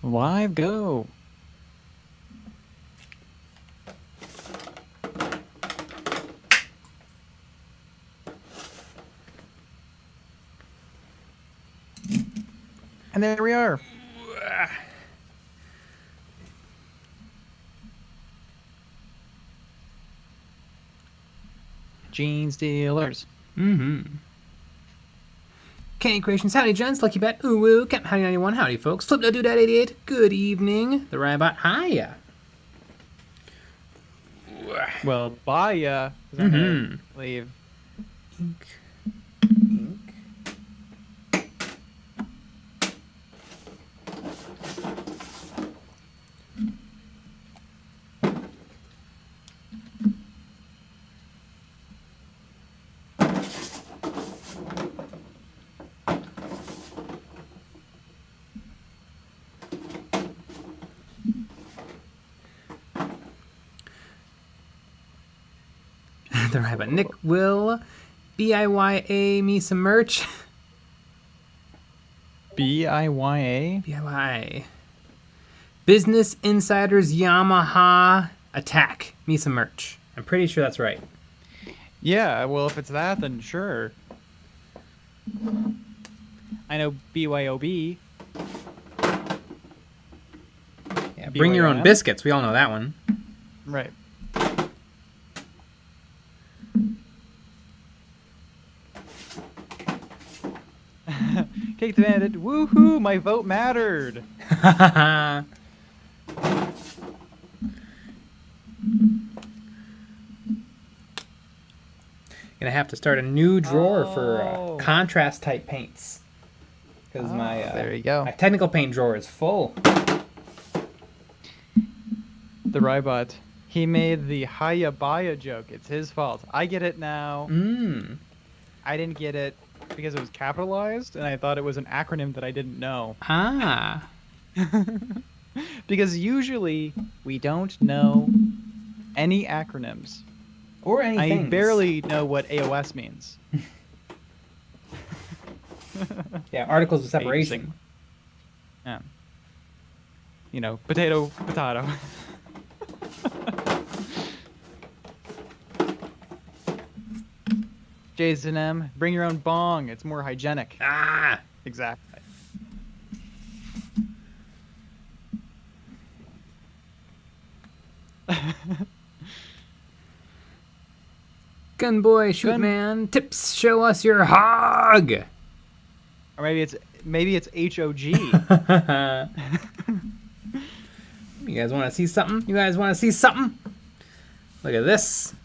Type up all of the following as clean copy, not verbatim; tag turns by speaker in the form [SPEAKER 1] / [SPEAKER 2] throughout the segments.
[SPEAKER 1] Live go. And there we are. GENESTEALERs.
[SPEAKER 2] Candy Creations, howdy gents, Lucky Bet, ooh woo, Captain Howdy 91, howdy folks, Flip No Dude 88, good evening, the Rybot, hiya.
[SPEAKER 1] Well, bye ya. I'm gonna leave.
[SPEAKER 2] Ink. The Rybot, Nick will BIYA me some merch.
[SPEAKER 1] BIYA?
[SPEAKER 2] BIY. Business Insiders Yamaha Attack me some merch. I'm pretty sure that's right.
[SPEAKER 1] Yeah, well, if it's that, then sure. I know BYOB.
[SPEAKER 2] Yeah, bring your own biscuits, we all know that one.
[SPEAKER 1] Right. Cake demanded. Woohoo! My vote mattered.
[SPEAKER 2] Gonna have to start a new drawer for contrast type paints because
[SPEAKER 1] there you go.
[SPEAKER 2] my technical paint drawer is full.
[SPEAKER 1] The Rybot. He made the Hayabaya joke. It's his fault. I get it now. I didn't get it because it was capitalized, and I thought it was an acronym that I didn't know.
[SPEAKER 2] Ah.
[SPEAKER 1] Because usually we don't know any acronyms.
[SPEAKER 2] Or anything.
[SPEAKER 1] I barely know what AOS means.
[SPEAKER 2] Yeah, articles of separation.
[SPEAKER 1] Yeah. You know, potato, potato. Jason M, bring your own bong. It's more hygienic.
[SPEAKER 2] Ah.
[SPEAKER 1] Exactly.
[SPEAKER 2] Gunboy, shoot man, tips, show us your hog.
[SPEAKER 1] Or maybe it's HOG.
[SPEAKER 2] You guys want to see something? You guys want to see something? Look at this.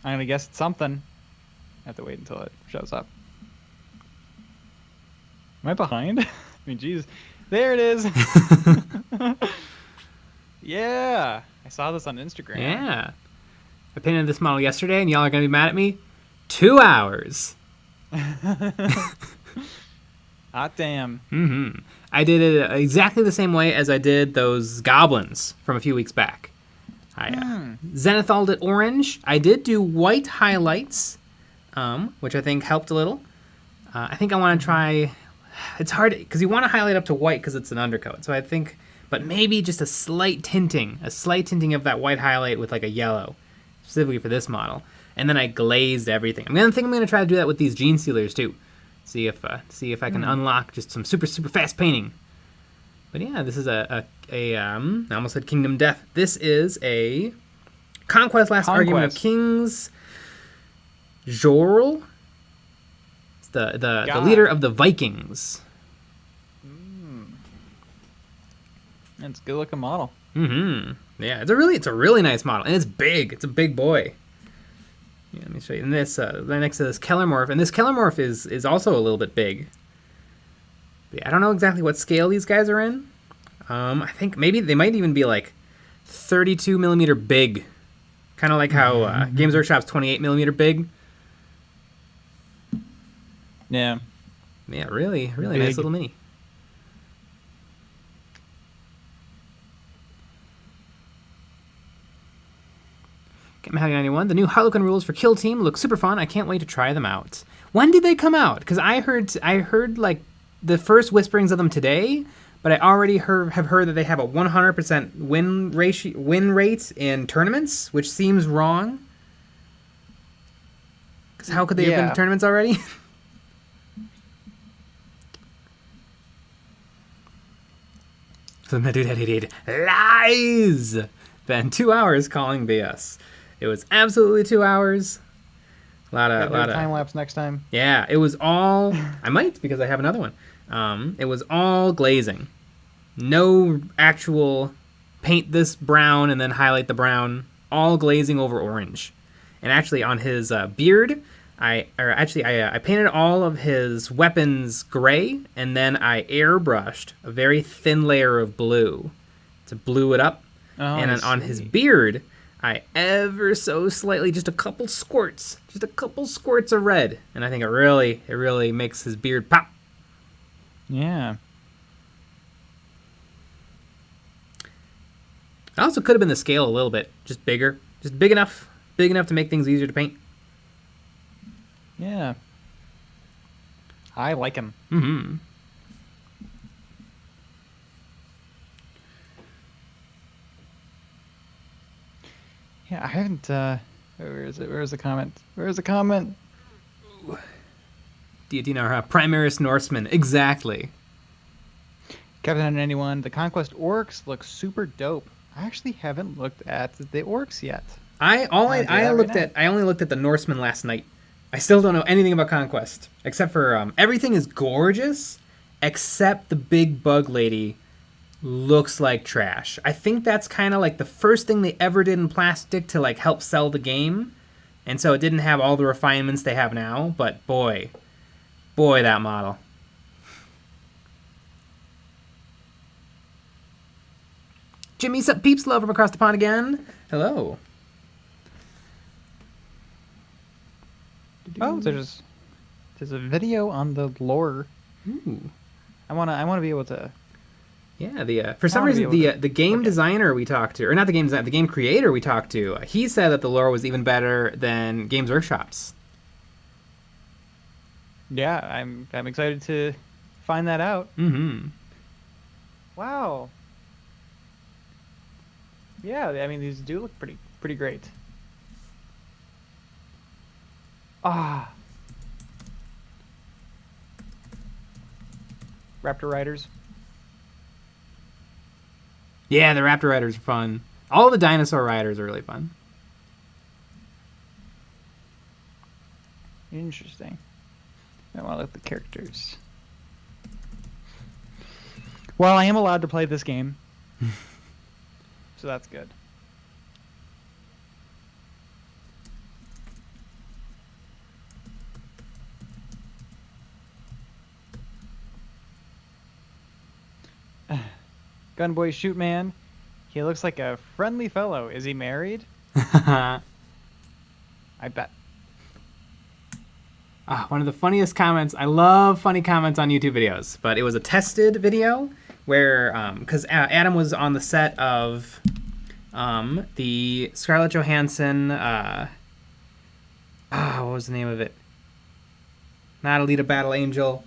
[SPEAKER 1] I'm gonna guess it's something. I have to wait until it shows up. Am I behind? I mean, geez. There it is. Yeah. I saw this on Instagram.
[SPEAKER 2] Yeah. I painted this model yesterday, and y'all are going to be mad at me. 2 hours.
[SPEAKER 1] Hot damn.
[SPEAKER 2] I did it exactly the same way as I did those goblins from a few weeks back. I zenithaled it orange. I did do white highlights, which I think helped a little. I think I want to try... It's hard, because you want to highlight up to white because it's an undercoat. So I think... But maybe just a slight tinting of that white highlight with like a yellow, specifically for this model. And then I glazed everything. I'm going to try to do that with these GENESTEALERs too. See if I can unlock just some super fast painting. But yeah, this is I almost said Kingdom Death. This is a Conquest Last Argument of Kings. Jorl. It's the leader of the Vikings.
[SPEAKER 1] It's a good looking model.
[SPEAKER 2] Yeah, it's a really nice model, and it's big. It's a big boy. Yeah, let me show you. And this right next to this KELLERMORPH, and this KELLERMORPH is also a little bit big. But yeah, I don't know exactly what scale these guys are in. I think maybe they might even be like 32 millimeter big, kind of like how Games Workshop's 28 millimeter big.
[SPEAKER 1] Yeah.
[SPEAKER 2] Yeah, really nice little mini. Get91. The new Harlequin rules for Kill Team look super fun. I can't wait to try them out. When did they come out? Because I heard like the first whisperings of them today, but I already have heard that they have a 100% win rate in tournaments, which seems wrong. Because how could they have been to tournaments already? So the dude had lies. Been 2 hours calling BS. It was absolutely 2 hours. A lot of
[SPEAKER 1] time lapse next time.
[SPEAKER 2] Yeah, it was all. I might because I have another one. It was all glazing. No actual paint this brown and then highlight the brown. All glazing over orange. And actually on his beard, I painted all of his weapons gray, and then I airbrushed a very thin layer of blue to blue it up. Oh, and then on his beard, I ever so slightly, just a couple squirts of red, and I think it really makes his beard pop.
[SPEAKER 1] Yeah.
[SPEAKER 2] It also could have been the scale a little bit, just bigger, just big enough to make things easier to paint.
[SPEAKER 1] Yeah. I like him.
[SPEAKER 2] Mm-hmm.
[SPEAKER 1] Yeah, I haven't, where is it? Where's the comment? Where's the comment?
[SPEAKER 2] Dietina, Primaris Norseman, exactly.
[SPEAKER 1] Captain 91, the Conquest Orcs look super dope. I actually haven't looked at the Orcs yet.
[SPEAKER 2] I only looked at the Norsemen last night. I still don't know anything about Conquest, except for everything is gorgeous, except the big bug lady looks like trash. I think that's kind of like the first thing they ever did in plastic to like help sell the game, and so it didn't have all the refinements they have now. But boy, that model. Jimmy Peeps Love from across the pond again. Hello.
[SPEAKER 1] Oh, there's a video on the lore.
[SPEAKER 2] Ooh.
[SPEAKER 1] I wanna be able to.
[SPEAKER 2] Yeah, for some reason the game designer we talked to, or not the game designer, the game creator we talked to, he said that the lore was even better than Games Workshop's.
[SPEAKER 1] Yeah, I'm excited to find that out.
[SPEAKER 2] Mm-hmm.
[SPEAKER 1] Wow. Yeah, I mean these do look pretty great. Ah. Raptor Riders.
[SPEAKER 2] Yeah, the Raptor Riders are fun. All the dinosaur riders are really fun.
[SPEAKER 1] Interesting. I want to look at the characters. Well, I am allowed to play this game. So that's good. Gunboy Shoot Man. He looks like a friendly fellow. Is he married? I bet.
[SPEAKER 2] One of the funniest comments. I love funny comments on YouTube videos, but it was a tested video where, because Adam was on the set of the Scarlett Johansson, what was the name of it? Not Alita Battle Angel.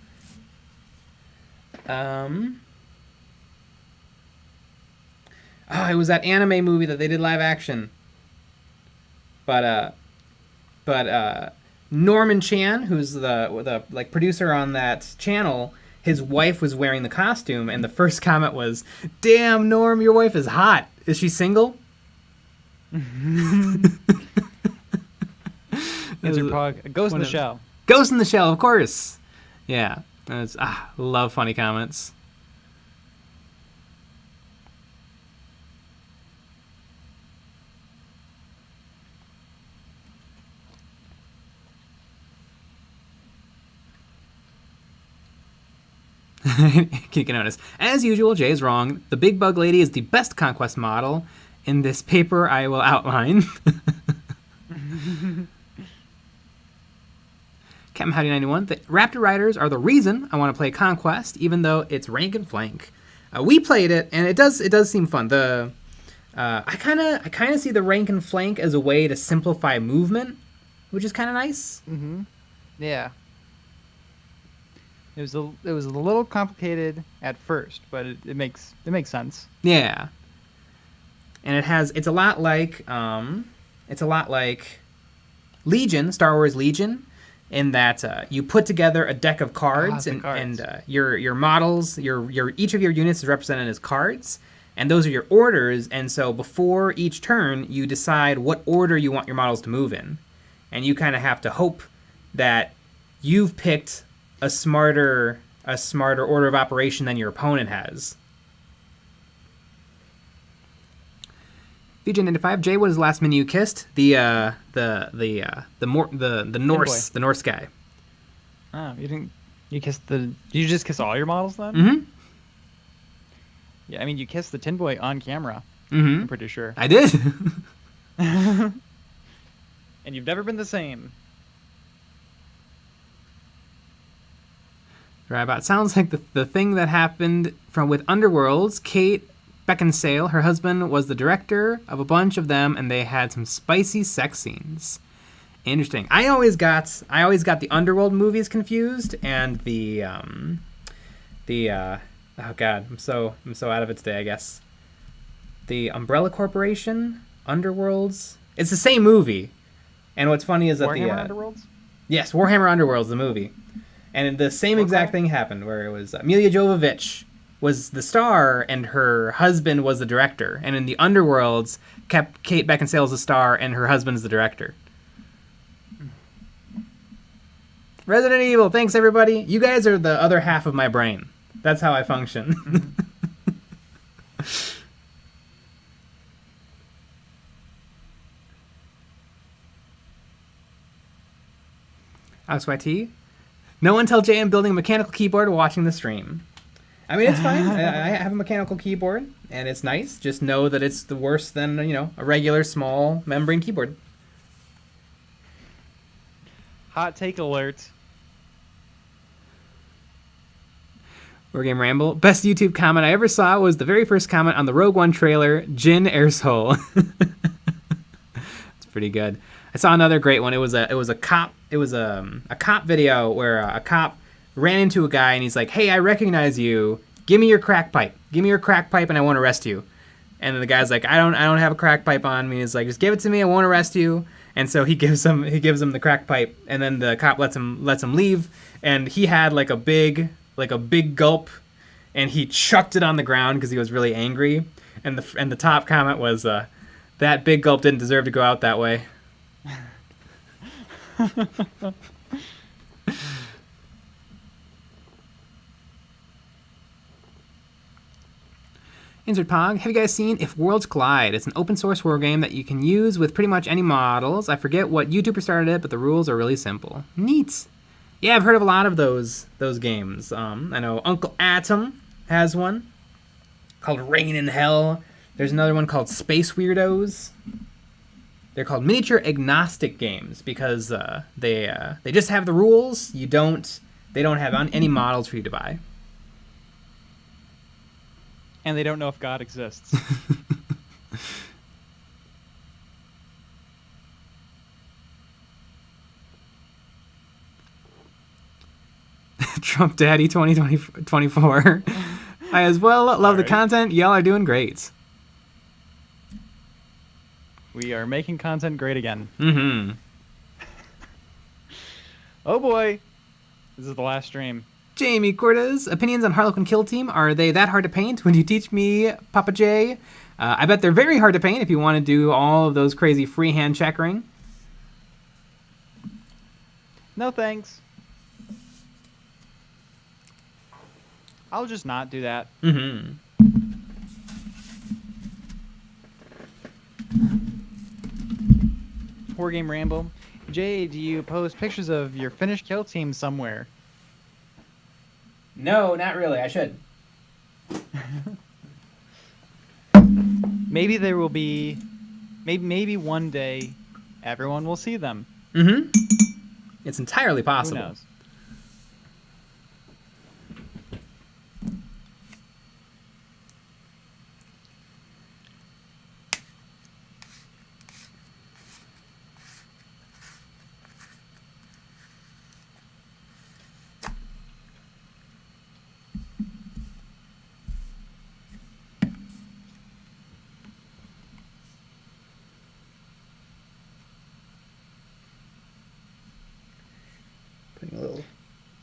[SPEAKER 2] It was that anime movie that they did live action. But Norman Chan, who's the like producer on that channel, his wife was wearing the costume, and the first comment was, "Damn, Norm, your wife is hot. Is she single?"
[SPEAKER 1] Ghost in the Shell.
[SPEAKER 2] Ghost in the Shell, of course. Yeah, love funny comments. Kika notice. As usual, Jay is wrong. The Big Bug Lady is the best Conquest model. In this paper, I will outline. Captain Howdy 91. The Raptor Riders are the reason I want to play Conquest, even though it's rank and flank. We played it, and it does seem fun. I kind of see the rank and flank as a way to simplify movement, which is kind of nice.
[SPEAKER 1] Mm-hmm. Yeah. It was a little complicated at first, but it makes sense.
[SPEAKER 2] Yeah. And it's a lot like Legion, Star Wars Legion, in that you put together a deck of cards, and your models, each of your units is represented as cards, and those are your orders. And so before each turn, you decide what order you want your models to move in, and you kind of have to hope that you've picked a smarter order of operation than your opponent has. VJ95, Jay, what is the last menu you kissed? The Norse guy.
[SPEAKER 1] Oh, you didn't. You kissed the. Did you just kiss all your models then?
[SPEAKER 2] Mm-hmm.
[SPEAKER 1] Yeah, I mean, you kissed the Tin Boy on camera.
[SPEAKER 2] Mm-hmm.
[SPEAKER 1] I'm pretty sure.
[SPEAKER 2] I did.
[SPEAKER 1] And you've never been the same.
[SPEAKER 2] Right, sounds like the thing that happened with Underworlds. Kate Beckinsale, her husband, was the director of a bunch of them, and they had some spicy sex scenes. Interesting. I always got the Underworld movies confused, and oh god, I'm so out of it today, I guess. The Umbrella Corporation, Underworlds. It's the same movie. And what's funny is that
[SPEAKER 1] Warhammer Underworlds?
[SPEAKER 2] Yes, Warhammer Underworlds, the movie. And the same exact thing happened, where it was Milla Jovovich was the star, and her husband was the director. And in the Underworlds, Kate Beckinsale is the star, and her husband is the director. Resident Evil, thanks everybody. You guys are the other half of my brain. That's how I function. XYT. No one tell Jay I'm building a mechanical keyboard while watching the stream. I mean, it's fine. I have a mechanical keyboard, and it's nice. Just know that it's the worse than, a regular small membrane keyboard.
[SPEAKER 1] Hot take alert.
[SPEAKER 2] Wargame Ramble. Best YouTube comment I ever saw was the very first comment on the Rogue One trailer, Jin Airshole. It's pretty good. I saw another great one. It was a cop video where a cop ran into a guy and he's like, "Hey, I recognize you. Give me your crack pipe. Give me your crack pipe and I won't arrest you." And the guy's like, I don't have a crack pipe on me. He's like, "Just give it to me. I won't arrest you." And so he gives him the crack pipe, and then the cop lets him leave, and he had like a big gulp, and he chucked it on the ground because he was really angry. And the top comment was, "That big gulp didn't deserve to go out that way." Insert Pog. Have you guys seen If Worlds Collide? It's an open source war game that you can use with pretty much any models. I forget what YouTuber started it, but the rules are really simple. Neat. Yeah, I've heard of a lot of those games. I know Uncle Atom has one called Rain in Hell. There's another one called Space Weirdos. They're called miniature agnostic games because they just have the rules. They don't have any models for you to buy.
[SPEAKER 1] And they don't know if God exists.
[SPEAKER 2] Trump Daddy 2024. I as well love the content. Y'all are doing great.
[SPEAKER 1] We are making content great again.
[SPEAKER 2] Mm-hmm.
[SPEAKER 1] Oh boy. This is the last stream.
[SPEAKER 2] Jamie Cortez, opinions on Harlequin Kill Team. Are they that hard to paint? Would you teach me, Papa J? I bet they're very hard to paint if you want to do all of those crazy freehand checkering.
[SPEAKER 1] No thanks. I'll just not do that.
[SPEAKER 2] Mm-hmm.
[SPEAKER 1] Wargame Ramble. Jay, do you post pictures of your finished kill team somewhere?
[SPEAKER 2] No, not really. I should.
[SPEAKER 1] Maybe there will be... Maybe one day everyone will see them.
[SPEAKER 2] Mm-hmm. It's entirely possible.
[SPEAKER 1] Who knows?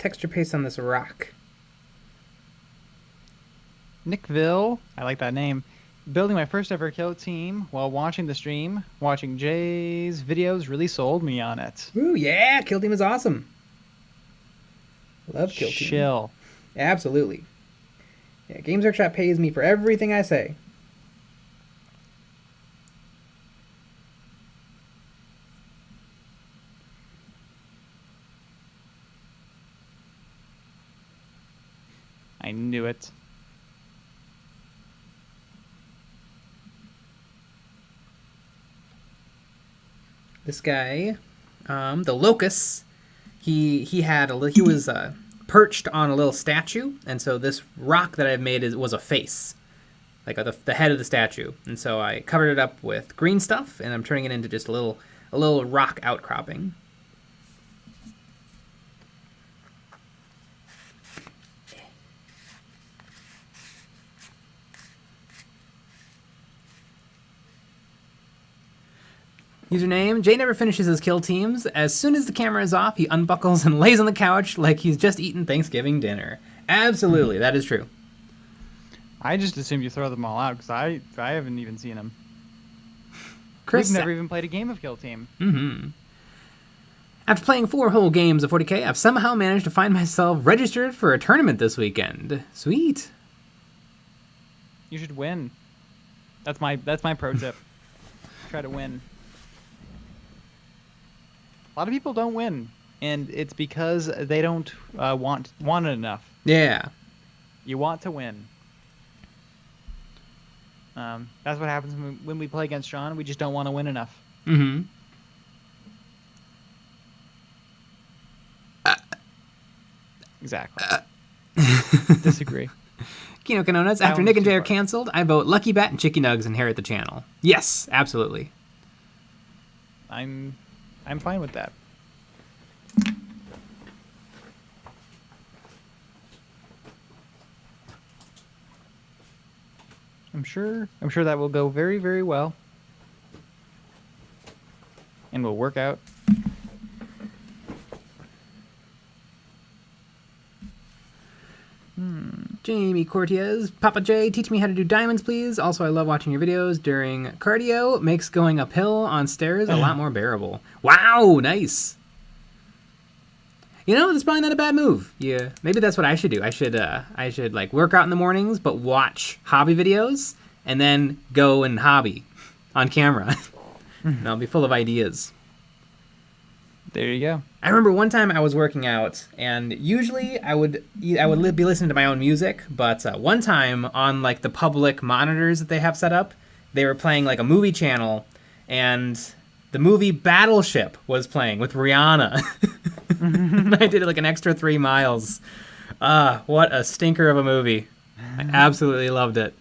[SPEAKER 2] texture paste on this rock.
[SPEAKER 1] Nickville, I like that name. Building my first ever kill team while watching the stream. Watching Jay's videos really sold me on it.
[SPEAKER 2] Ooh, yeah, kill team is awesome. Love kill team.
[SPEAKER 1] Chill.
[SPEAKER 2] Absolutely. Yeah, Games Workshop pays me for everything I say.
[SPEAKER 1] I knew it.
[SPEAKER 2] This guy, the Locust, he was perched on a little statue, and so this rock that I've made was a face, like the head of the statue, and so I covered it up with green stuff, and I'm turning it into just a little rock outcropping. Username, Jay never finishes his kill teams. As soon as the camera is off, he unbuckles and lays on the couch like he's just eaten Thanksgiving dinner. Absolutely, that is true.
[SPEAKER 1] I just assumed you throw them all out because I haven't even seen them.
[SPEAKER 2] Chris,
[SPEAKER 1] We've never even played a game of Kill Team.
[SPEAKER 2] Mm-hmm. After playing 4 whole games of 40k, I've somehow managed to find myself registered for a tournament this weekend. Sweet.
[SPEAKER 1] You should win. That's my pro tip. Try to win. A lot of people don't win, and it's because they don't want it enough.
[SPEAKER 2] Yeah.
[SPEAKER 1] You want to win. That's what happens when we play against Sean. We just don't want to win enough.
[SPEAKER 2] Mm-hmm.
[SPEAKER 1] Exactly. Disagree.
[SPEAKER 2] Kino Kanonas, after Nick and Jay are canceled, I vote Lucky Bat and Chicky Nugs inherit the channel. Yes, absolutely.
[SPEAKER 1] I'm fine with that. I'm sure that will go very, very well. And will work out.
[SPEAKER 2] Jamie Cortez, Papa J, teach me how to do diamonds, please. Also, I love watching your videos during cardio. Makes going uphill on stairs a lot more bearable. Wow, nice. You know, that's probably not a bad move. Yeah, maybe that's what I should do. I should like work out in the mornings, but watch hobby videos and then go and hobby on camera. And I'll be full of ideas.
[SPEAKER 1] There you go.
[SPEAKER 2] I remember one time I was working out, and usually I would be listening to my own music, but one time on like the public monitors that they have set up, they were playing like a movie channel, and the movie Battleship was playing with Rihanna. And I did like an extra 3 miles. What a stinker of a movie. I absolutely loved it.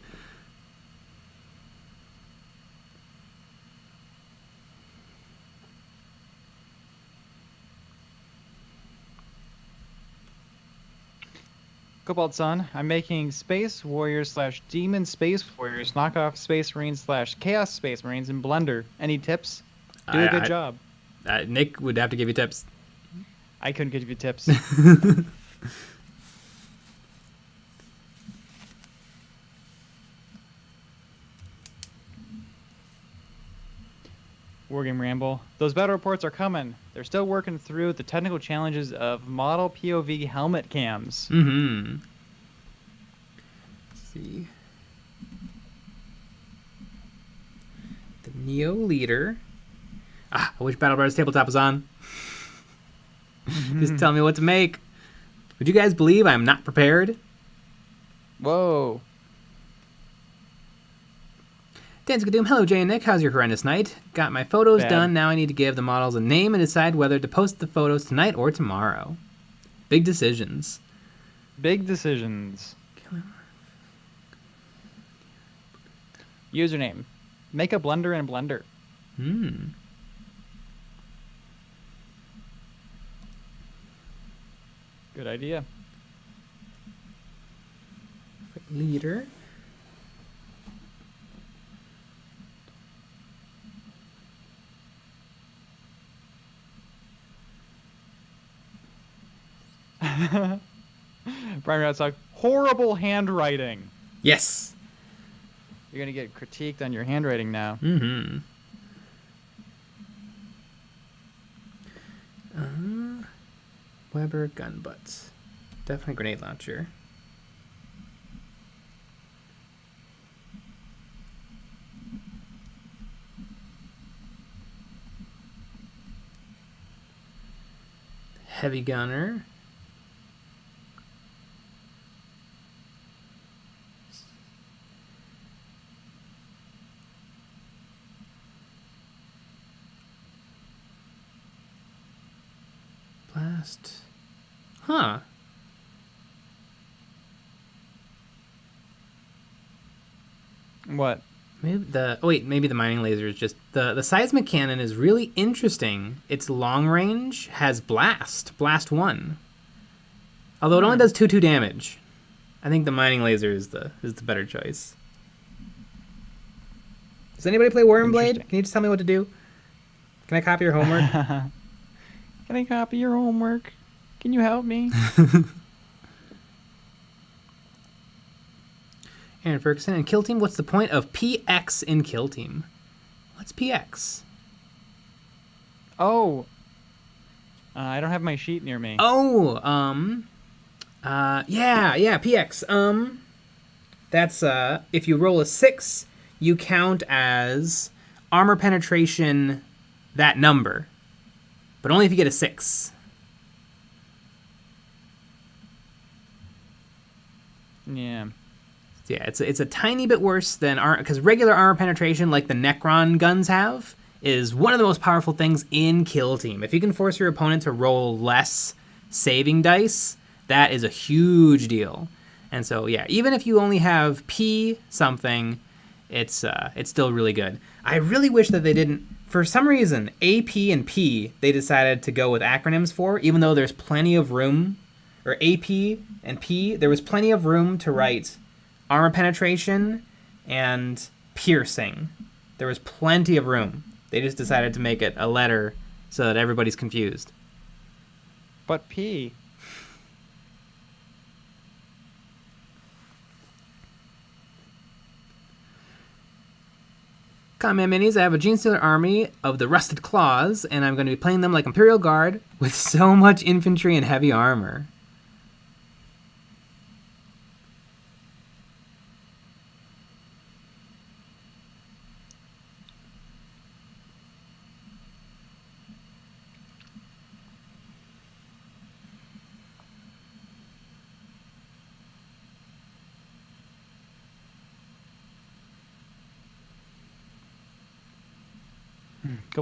[SPEAKER 1] Cobalt Sun, I'm making Space Warriors / Demon Space Warriors knockoff Space Marines / Chaos Space Marines in Blender. Any tips? Do a good job.
[SPEAKER 2] Nick would have to give you tips.
[SPEAKER 1] I couldn't give you tips. Wargame Ramble. Those battle reports are coming. They're still working through the technical challenges of model POV helmet cams.
[SPEAKER 2] Mm-hmm. Let's see. The Neo Leader. I wish Battle Brothers Tabletop was on. Just tell me what to make. Would you guys believe I'm not prepared?
[SPEAKER 1] Whoa.
[SPEAKER 2] Dan's Doom. Hello, Jay and Nick. How's your horrendous night? Got my photos done. Now I need to give the models a name and decide whether to post the photos tonight or tomorrow. Big decisions.
[SPEAKER 1] Big decisions. Username. Make a blender in Blender. Good idea.
[SPEAKER 2] Leader.
[SPEAKER 1] Brian Radstock, horrible handwriting.
[SPEAKER 2] Yes.
[SPEAKER 1] You're gonna get critiqued on your handwriting now.
[SPEAKER 2] Mm-hmm. Weber gun butts. Definitely grenade launcher. Heavy gunner. Blast. Huh.
[SPEAKER 1] What?
[SPEAKER 2] Maybe maybe the mining laser is just the seismic cannon is really interesting. Its long range has blast 1. Although it only does 2 damage. I think the mining laser is the better choice. Does anybody play Warhammer Blade? Can you just tell me what to do? Can I copy your homework?
[SPEAKER 1] Can I copy your homework? Can you help me?
[SPEAKER 2] Aaron Ferguson, in Kill Team, what's the point of PX in Kill Team? What's PX?
[SPEAKER 1] Oh. I don't have my sheet near me.
[SPEAKER 2] Oh, yeah, PX. That's, if you roll a 6, you count as armor penetration that number. But only if you get a 6.
[SPEAKER 1] Yeah.
[SPEAKER 2] Yeah, it's a tiny bit worse than because regular armor penetration, like the Necron guns have, is one of the most powerful things in Kill Team. If you can force your opponent to roll less saving dice, that is a huge deal. And so, yeah, even if you only have P something, it's still really good. I really wish that they didn't. For some reason, AP and P they decided to go with acronyms for, even though there's plenty of room, or AP and P, there was plenty of room to write armor penetration and piercing. There was plenty of room. They just decided to make it a letter so that everybody's confused.
[SPEAKER 1] But P.
[SPEAKER 2] Combat minis, I have a GENESTEALER army of the Rusted Claws, and I'm going to be playing them like Imperial Guard with so much infantry and heavy armor.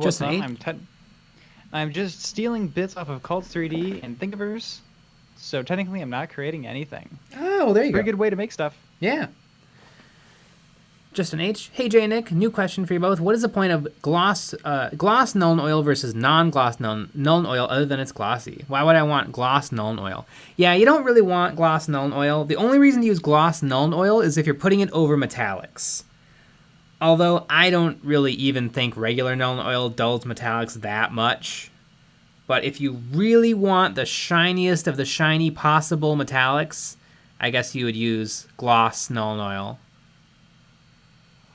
[SPEAKER 1] Just I'm just stealing bits off of Cult 3D and Thingiverse, so technically I'm not creating anything.
[SPEAKER 2] Oh, well, there you go.
[SPEAKER 1] Pretty good way to make stuff.
[SPEAKER 2] Yeah. Justin H. Hey, Jay and Nick, new question for you both. What is the point of gloss Nuln Oil versus non-gloss Nuln Oil other than it's glossy? Why would I want gloss Nuln Oil? Yeah, you don't really want gloss Nuln Oil. The only reason to use gloss Nuln Oil is if you're putting it over metallics. Although I don't really even think regular Nuln Oil dulls metallics that much. But if you really want the shiniest of the shiny possible metallics, I guess you would use gloss Nuln Oil.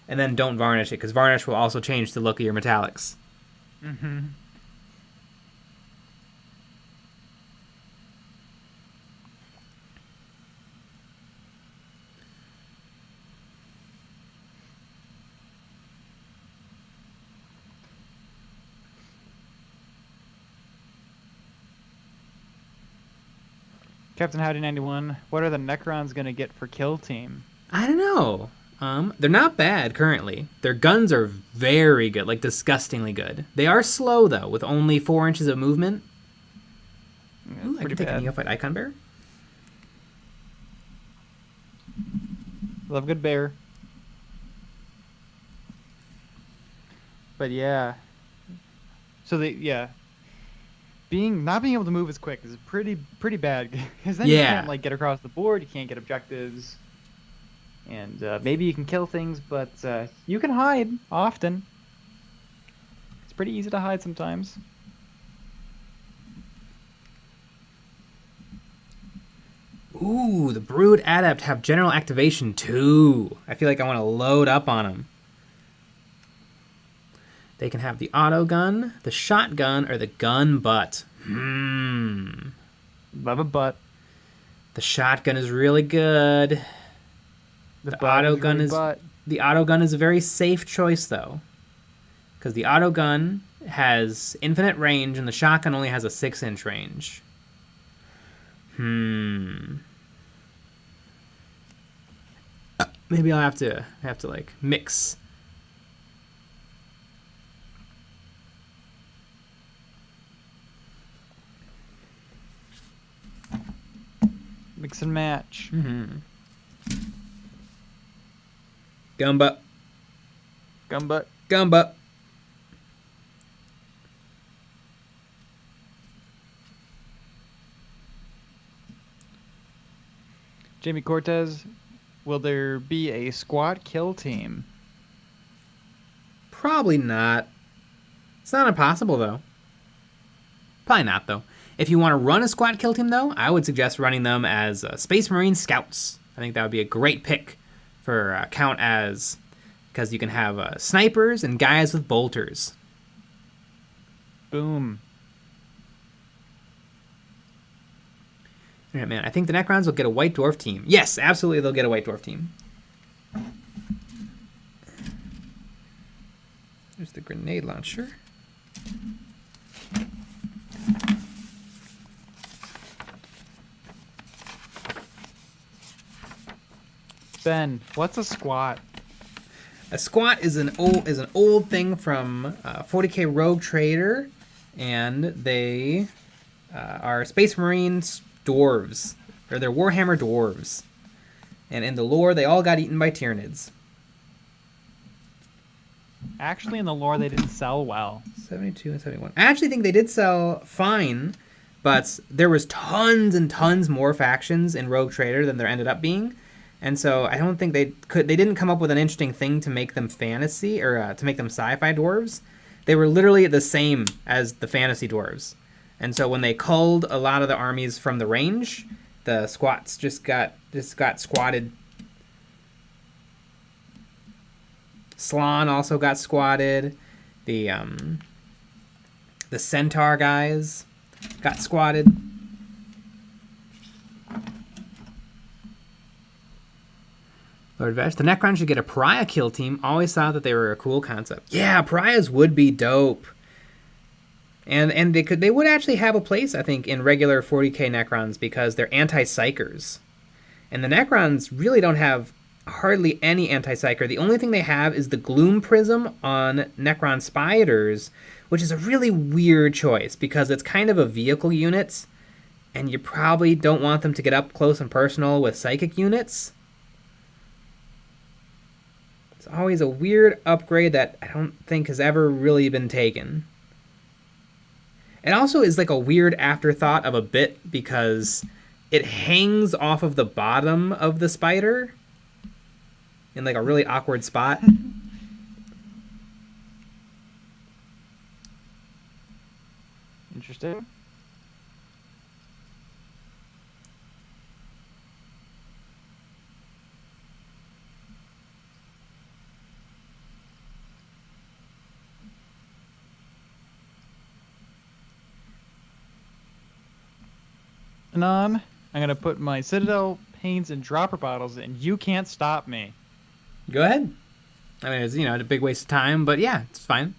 [SPEAKER 2] And then don't varnish it, because varnish will also change the look of your metallics.
[SPEAKER 1] Mm-hmm. Captain Howdy 91, what are the Necrons going to get for Kill Team?
[SPEAKER 2] I don't know. They're not bad currently. Their guns are very good, like disgustingly good. They are slow, though, with only 4 inches of movement.
[SPEAKER 1] Yeah,
[SPEAKER 2] Ooh, I can take a Neophyte Icon Bear.
[SPEAKER 1] Love good bear. But yeah. So not being able to move as quick is pretty bad, because then you can't like get across the board, you can't get objectives, and maybe you can kill things, but you can hide often. It's pretty easy to hide sometimes.
[SPEAKER 2] Ooh, the Brood Adept have general activation too. I feel like I want to load up on them. They can have the auto gun, the shotgun, or the gun butt.
[SPEAKER 1] Love a butt.
[SPEAKER 2] The shotgun is really good. The auto gun is the auto gun is a very safe choice though, because the auto gun has infinite range and the shotgun only has a 6-inch range. Maybe I'll have to like mix.
[SPEAKER 1] Mix and match.
[SPEAKER 2] Gumbutt.
[SPEAKER 1] Gumbutt.
[SPEAKER 2] Gumbutt.
[SPEAKER 1] Jamie Cortez, will there be a squat kill team?
[SPEAKER 2] Probably not. It's not impossible though. Probably not though. If you want to run a squad kill team, though, I would suggest running them as Space Marine Scouts. I think that would be a great pick for count as, because you can have snipers and guys with bolters.
[SPEAKER 1] Boom.
[SPEAKER 2] All right, man. I think the Necrons will get a White Dwarf team. Yes, absolutely, they'll get a White Dwarf team. There's the grenade launcher.
[SPEAKER 1] Ben, what's a squat?
[SPEAKER 2] A squat is an old thing from 40k Rogue Trader, and they are Space Marines dwarves, or they're Warhammer dwarves. And in the lore, they all got eaten by Tyranids.
[SPEAKER 1] Actually, in the lore, they didn't sell well.
[SPEAKER 2] 72 and 71. I actually think they did sell fine, but there was tons and tons more factions in Rogue Trader than there ended up being. And so I don't think they didn't come up with an interesting thing to make them fantasy, or to make them sci-fi dwarves. They were literally the same as the fantasy dwarves. And so when they culled a lot of the armies from the range, the squats just got squatted. Slann also got squatted. The Centaur guys got squatted. Lord Vesh, the Necrons should get a pariah kill team. Always thought that they were a cool concept. Yeah, pariahs would be dope. And they would actually have a place, I think, in regular 40k Necrons because they're anti-psychers. And the Necrons really don't have hardly any anti-psycher. The only thing they have is the Gloom Prism on Necron Spiders, which is a really weird choice because it's kind of a vehicle unit, and you probably don't want them to get up close and personal with psychic units. It's always a weird upgrade that I don't think has ever really been taken. It also is like a weird afterthought of a bit because it hangs off of the bottom of the spider in like a really awkward spot.
[SPEAKER 1] Interesting. I'm gonna put my Citadel paints and dropper bottles in. You can't stop me.
[SPEAKER 2] Go ahead. I mean, it's, a big waste of time, but yeah, it's fine.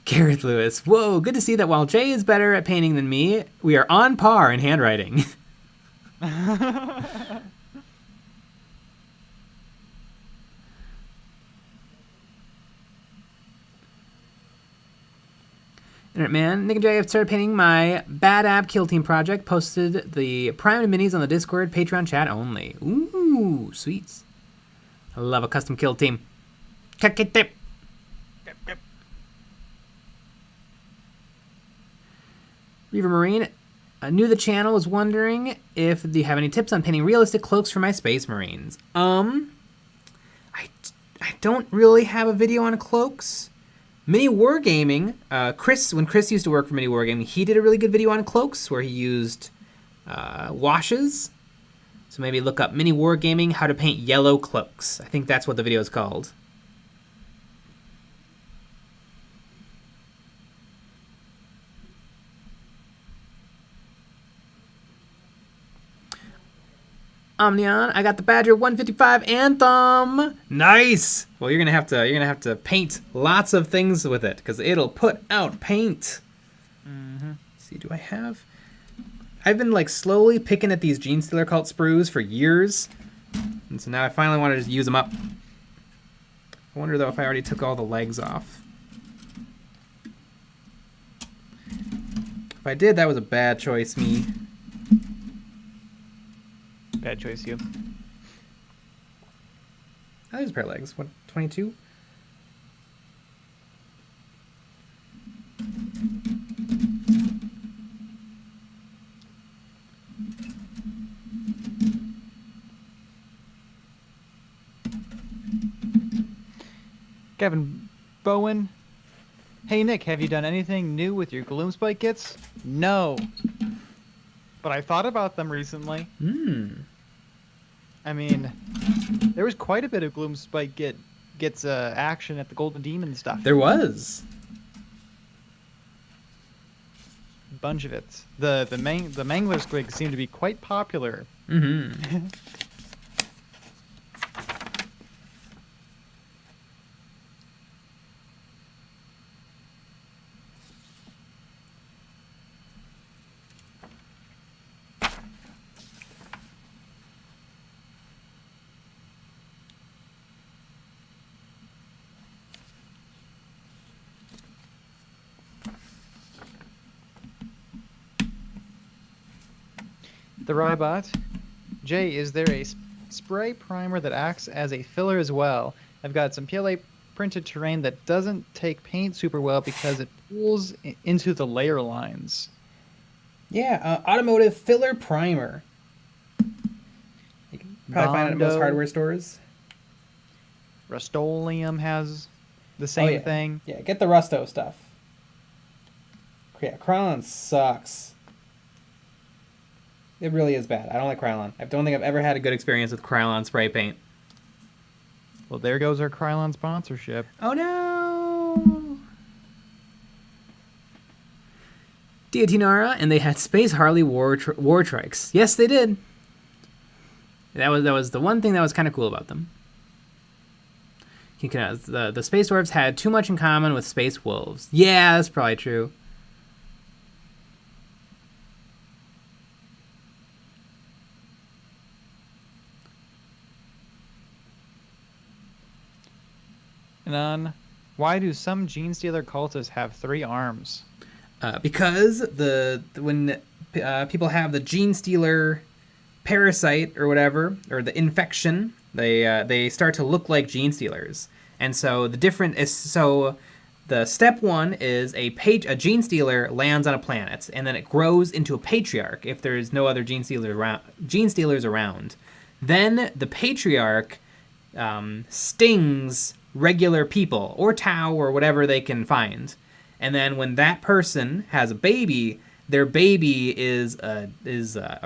[SPEAKER 2] Gareth Lewis. Whoa, good to see that while Jay is better at painting than me, we are on par in handwriting. Internet man, Nick and Jay have started painting my Bad Ab Kill Team project. Posted the Prime and Minis on the Discord, Patreon chat only. Ooh, sweets. I love a custom kill team. Reaver Marine, new to the channel, was wondering if you have any tips on painting realistic cloaks for my Space Marines. I don't really have a video on cloaks. Mini Wargaming, Chris, when Chris used to work for Mini Wargaming, he did a really good video on cloaks where he used washes. So maybe look up Mini Wargaming, how to paint yellow cloaks. I think that's what the video is called. Omnion, I got the Badger 155 Anthem. Nice. Well, you're gonna have to paint lots of things with it because it'll put out paint. Let's see, do I have? I've been like slowly picking at these GENESTEALER cult sprues for years, and so now I finally want to just use them up. I wonder though if I already took all the legs off. If I did, that was a bad choice, me.
[SPEAKER 1] Bad choice, you.
[SPEAKER 2] Oh, there's a pair of legs. What, 22?
[SPEAKER 1] Kevin Bowen. Hey, Nick, have you done anything new with your Gloomspite kits? No. But I thought about them recently. I mean, there was quite a bit of Gloomspite gets action at the Golden Demon stuff.
[SPEAKER 2] There was.
[SPEAKER 1] A bunch of it. The Mangler Squigs seem to be quite popular. The Rybot. Jay, is there a spray primer that acts as a filler as well? I've got some PLA printed terrain that doesn't take paint super well because it pulls into the layer lines.
[SPEAKER 2] Yeah, automotive filler primer. You can probably find it at most hardware stores.
[SPEAKER 1] Rust-Oleum has the same thing.
[SPEAKER 2] Yeah, get the Rusto stuff. Yeah, Krylon sucks. It really is bad. I don't like Krylon. I don't think I've ever had a good experience with Krylon spray paint.
[SPEAKER 1] Well, there goes our Krylon sponsorship.
[SPEAKER 2] Oh no! Diotinara, and they had Space Harley War Trikes. Yes, they did. That was the one thing that was kind of cool about them. The Space Dwarves had too much in common with Space Wolves. Yeah, that's probably true.
[SPEAKER 1] And on, why do some GENESTEALER cultists have 3 arms?
[SPEAKER 2] Because when people have the GENESTEALER parasite or whatever, or the infection, they start to look like GENESTEALERs. And so the step 1 is a GENESTEALER lands on a planet, and then it grows into a patriarch if there's no other GENESTEALERs around. Then the patriarch stings regular people or Tau or whatever they can find, and then when that person has a baby, their baby is a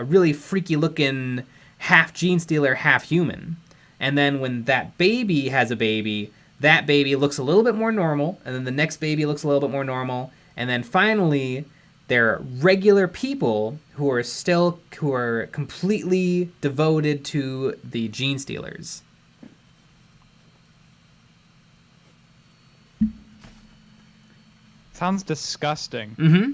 [SPEAKER 2] really freaky looking half GENESTEALER, half human. And then when that baby has a baby, that baby looks a little bit more normal, and then the next baby looks a little bit more normal, and then finally they're regular people who are completely devoted to the GENESTEALERs.
[SPEAKER 1] Sounds disgusting.
[SPEAKER 2] Mm-hmm.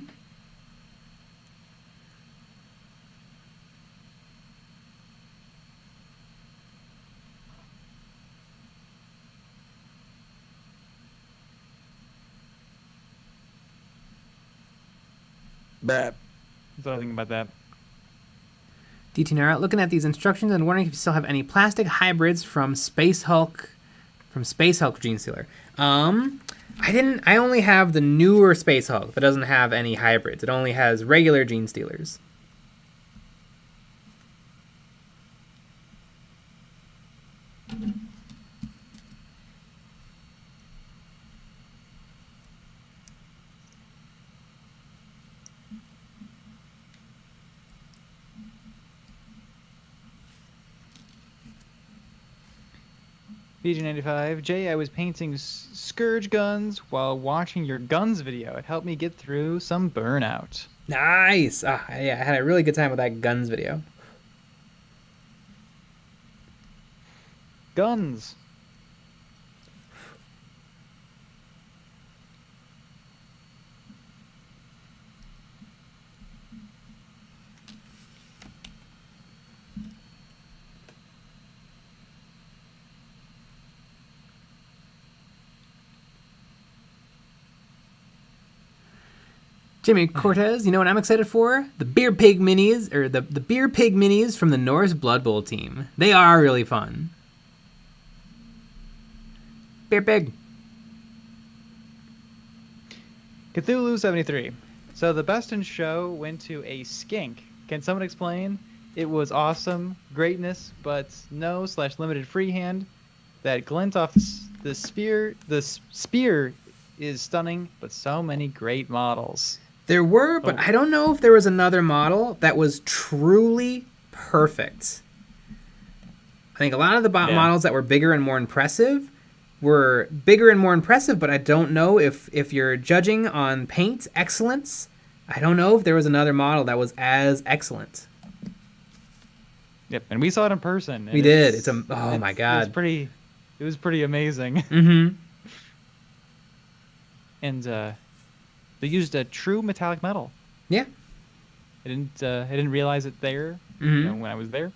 [SPEAKER 1] Bad. What do I think about that?
[SPEAKER 2] DT Nara, looking at these instructions and wondering if you still have any plastic hybrids from Space Hulk GENESTEALER. I only have the newer Space Hulk that doesn't have any hybrids. It only has regular GENESTEALERs.
[SPEAKER 1] BG95, Jay, I was painting Scourge guns while watching your guns video. It helped me get through some burnout.
[SPEAKER 2] Nice. Yeah, I had a really good time with that guns video.
[SPEAKER 1] Guns.
[SPEAKER 2] Jimmy Cortez, you know what I'm excited for? The Beer Pig Minis, or the Beer Pig Minis from the Norse Blood Bowl team. They are really fun. Beer Pig.
[SPEAKER 1] Cthulhu 73. So the best in show went to a skink. Can someone explain? It was awesome, greatness, but no/limited freehand. That glint off the spear. The spear is stunning, but so many great models.
[SPEAKER 2] There were, but I don't know if there was another model that was truly perfect. I think a lot of the models that were bigger and more impressive were bigger and more impressive, but I don't know if you're judging on paint excellence, I don't know if there was another model that was as excellent.
[SPEAKER 1] Yep, and we saw it in person.
[SPEAKER 2] We did. Oh my god.
[SPEAKER 1] It was pretty amazing.
[SPEAKER 2] Mm-hmm.
[SPEAKER 1] And they used a true metallic metal.
[SPEAKER 2] Yeah.
[SPEAKER 1] I didn't realize it there when I was there,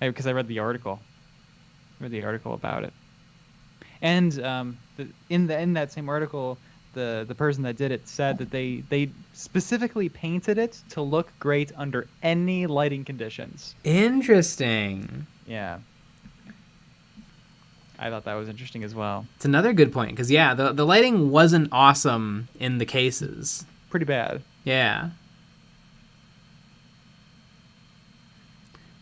[SPEAKER 1] because I read the article. About it. And in that same article, the person that did it said that they specifically painted it to look great under any lighting conditions.
[SPEAKER 2] Interesting.
[SPEAKER 1] Yeah. I thought that was interesting as well.
[SPEAKER 2] It's another good point, because yeah, the lighting wasn't awesome in the cases.
[SPEAKER 1] Pretty bad.
[SPEAKER 2] Yeah.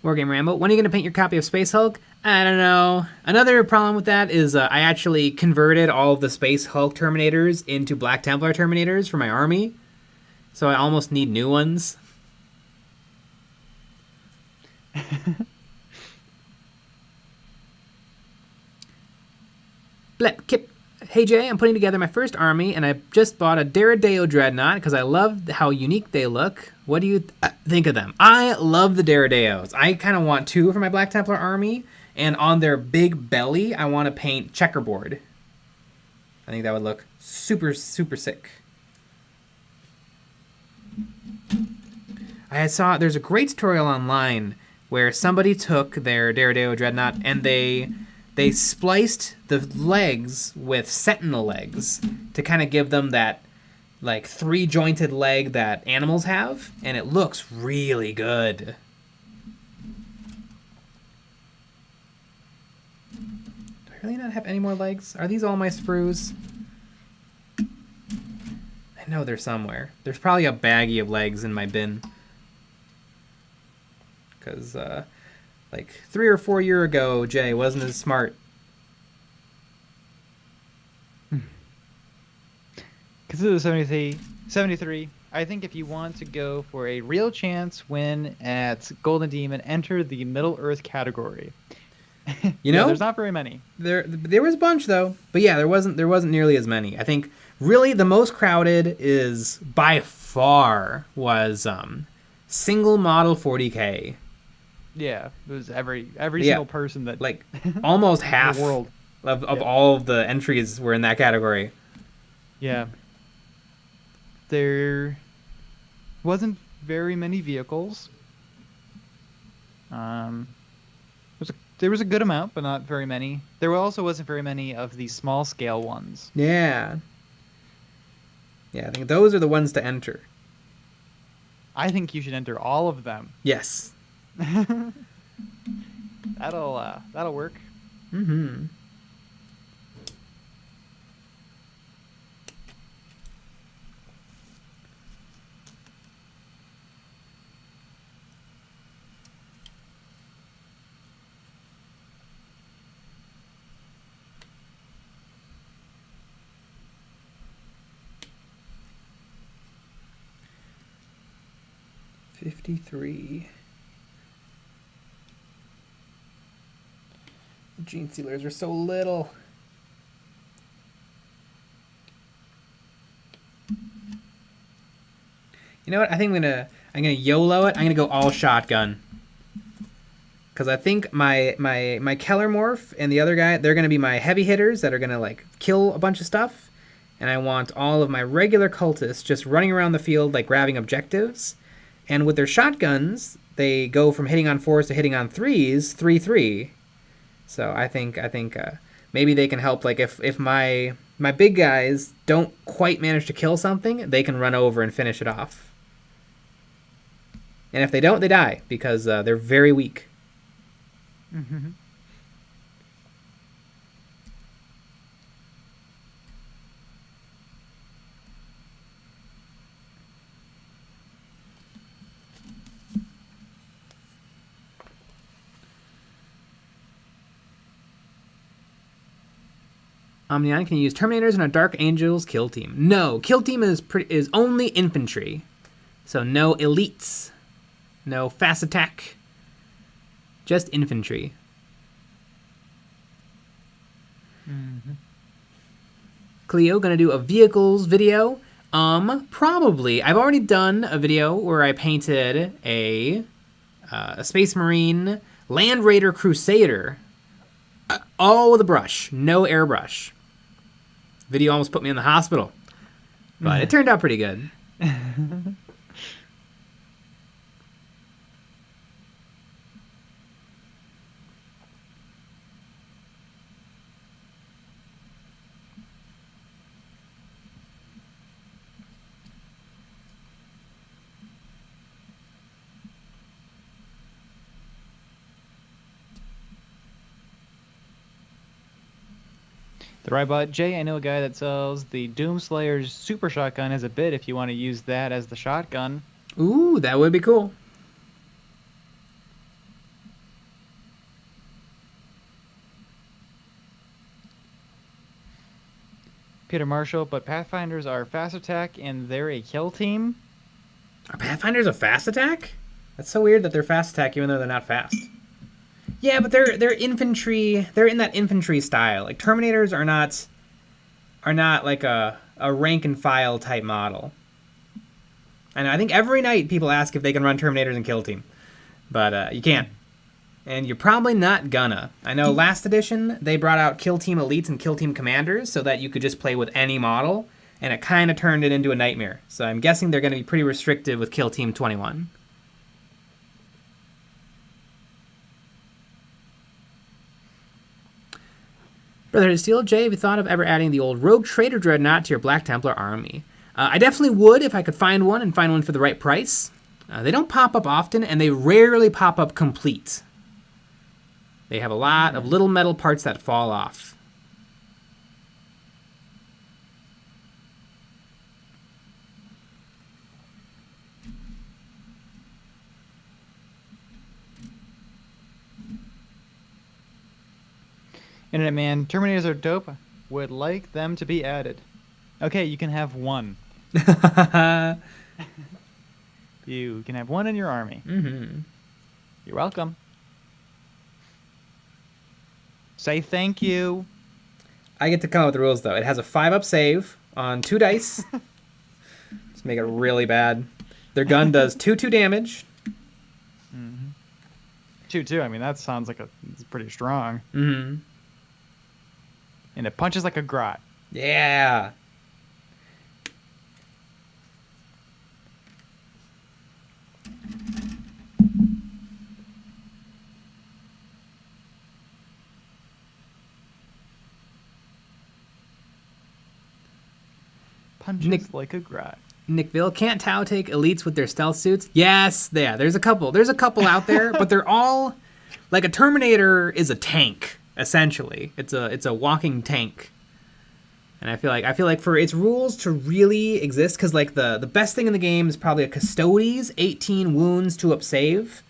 [SPEAKER 2] Wargame Rambo, when are you going to paint your copy of Space Hulk? I don't know. Another problem with that is I actually converted all of the Space Hulk Terminators into Black Templar Terminators for my army, so I almost need new ones. Blep Kip. Hey Jay, I'm putting together my first army, and I just bought a Daredeo Dreadnought because I love how unique they look. What do you think of them? I love the Daredeos. I kind of want two for my Black Templar army, and on their big belly, I want to paint checkerboard. I think that would look super, super sick. I saw there's a great tutorial online where somebody took their Daredeo Dreadnought and they spliced the legs with sentinel legs to kind of give them that like 3-jointed leg that animals have, and it looks really good. Do I really not have any more legs? Are these all my sprues? I know they're somewhere. There's probably a baggie of legs in my bin. Because, like 3 or 4 years ago, Jay wasn't as smart.
[SPEAKER 1] Cthulhu 73. I think if you want to go for a real chance win at Golden Demon, enter the Middle Earth category.
[SPEAKER 2] You know,
[SPEAKER 1] there's not very many.
[SPEAKER 2] There was a bunch though, but yeah, there wasn't nearly as many. I think really the most crowded is by far was single model 40k.
[SPEAKER 1] Yeah, it was every single person that
[SPEAKER 2] like almost half
[SPEAKER 1] the world
[SPEAKER 2] of all of the entries were in that category.
[SPEAKER 1] Yeah. There wasn't very many vehicles. There was a good amount, but not very many. There also wasn't very many of the small scale ones.
[SPEAKER 2] Yeah. Yeah, I think those are the ones to enter.
[SPEAKER 1] I think you should enter all of them.
[SPEAKER 2] Yes.
[SPEAKER 1] That'll work.
[SPEAKER 2] Mm-hmm. $53. Genestealers are so little. You know what? I think I'm gonna YOLO it. I'm gonna go all shotgun. Because I think my KELLERMORPH and the other guy, they're gonna be my heavy hitters that are gonna like kill a bunch of stuff. And I want all of my regular cultists just running around the field like grabbing objectives. And with their shotguns, they go from hitting on 4s to hitting on 3s, 3-3. So I think maybe they can help. Like if my big guys don't quite manage to kill something, they can run over and finish it off. And if they don't, they die because they're very weak.
[SPEAKER 1] Mm-hmm.
[SPEAKER 2] Omnion, can you use Terminators in a Dark Angels kill team? No, kill team is only infantry. So no elites. No fast attack. Just infantry.
[SPEAKER 1] Mm-hmm.
[SPEAKER 2] Cleo, gonna do a vehicles video. Probably. I've already done a video where I painted a Space Marine Land Raider Crusader. All with a brush, no airbrush. Video almost put me in the hospital, but it turned out pretty good.
[SPEAKER 1] The Rybot Jay, I know a guy that sells the Doomslayer's Super Shotgun as a bit if you want to use that as the shotgun.
[SPEAKER 2] Ooh, that would be cool.
[SPEAKER 1] Peter Marshall, but Pathfinders are fast attack and they're a kill team.
[SPEAKER 2] Are Pathfinders a fast attack? That's so weird that they're fast attack even though they're not fast. Yeah, but they're infantry. They're in that infantry style. Like Terminators are not like a rank and file type model. And I think every night people ask if they can run Terminators and kill team, but you can't. And you're probably not gonna. I know last edition they brought out kill team elites and kill team commanders so that you could just play with any model, and it kind of turned it into a nightmare. So I'm guessing they're going to be pretty restrictive with kill team 21. Brother Steel, Jay, have you thought of ever adding the old Rogue Trader Dreadnought to your Black Templar army? I definitely would if I could find one and find one for the right price. They don't pop up often, and they rarely pop up complete. They have a lot of little metal parts that fall off.
[SPEAKER 1] Internet man, Terminators are dope. Would like them to be added. Okay, you can have one. You can have one in your army.
[SPEAKER 2] Mm-hmm.
[SPEAKER 1] You're welcome. Say thank you.
[SPEAKER 2] I get to come up with the rules, though. It has a 5-up save on 2 dice. Just make it really bad. Their gun does 2/2 damage.
[SPEAKER 1] Mm-hmm. 2/2, I mean, that sounds like it's pretty strong.
[SPEAKER 2] Mm-hmm.
[SPEAKER 1] And it punches like a grot.
[SPEAKER 2] Yeah.
[SPEAKER 1] Punches like a grot.
[SPEAKER 2] Nickville, can't Tau take elites with their stealth suits? Yes, yeah, there's a couple. There's a couple out there, but they're all like a Terminator is a tank, essentially. It's a walking tank. And I feel like for its rules to really exist, because like the best thing in the game is probably a Custodes, 18 wounds, 2-up save.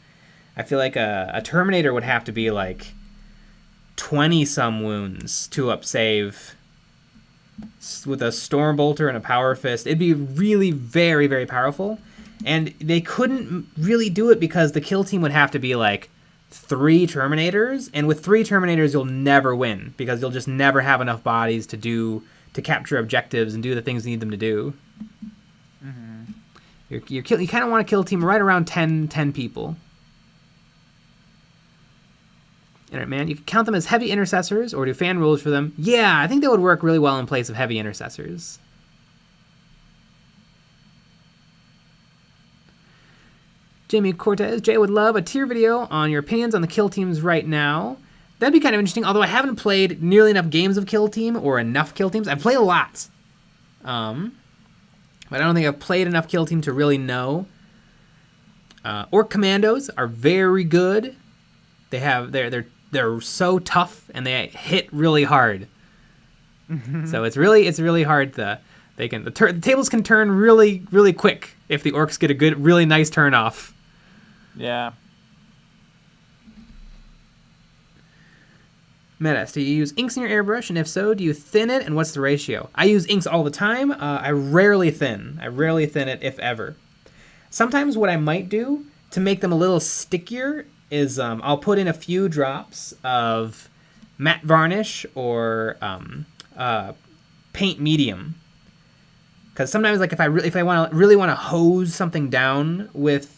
[SPEAKER 2] I feel like a Terminator would have to be like 20-some wounds, 2-up save, with a Stormbolter and a Power Fist. It'd be really very, very powerful. And they couldn't really do it because the kill team would have to be like 3 Terminators, and with 3 Terminators you'll never win because you'll just never have enough bodies to capture objectives and do the things you need them to do. You kind of want to kill team right around 10 people. Alright, man, you can count them as heavy intercessors or do fan rules for them. Yeah, I think that would work really well in place of heavy intercessors. Jamie Cortez, Jay would love a tier video on your opinions on the kill teams right now. That'd be kind of interesting, although I haven't played nearly enough games of kill team or enough kill teams. I've played a lot. But I don't think I've played enough kill team to really know. Orc commandos are very good. They're so tough and they hit really hard. So it's really hard to the tables can turn really really quick if the orcs get a good really nice turn off.
[SPEAKER 1] Yeah.
[SPEAKER 2] Metas, do you use inks in your airbrush, and if so, do you thin it, and what's the ratio? I use inks all the time. I rarely thin it, if ever. Sometimes what I might do to make them a little stickier is I'll put in a few drops of matte varnish or paint medium. Because sometimes, like if I really want to hose something down with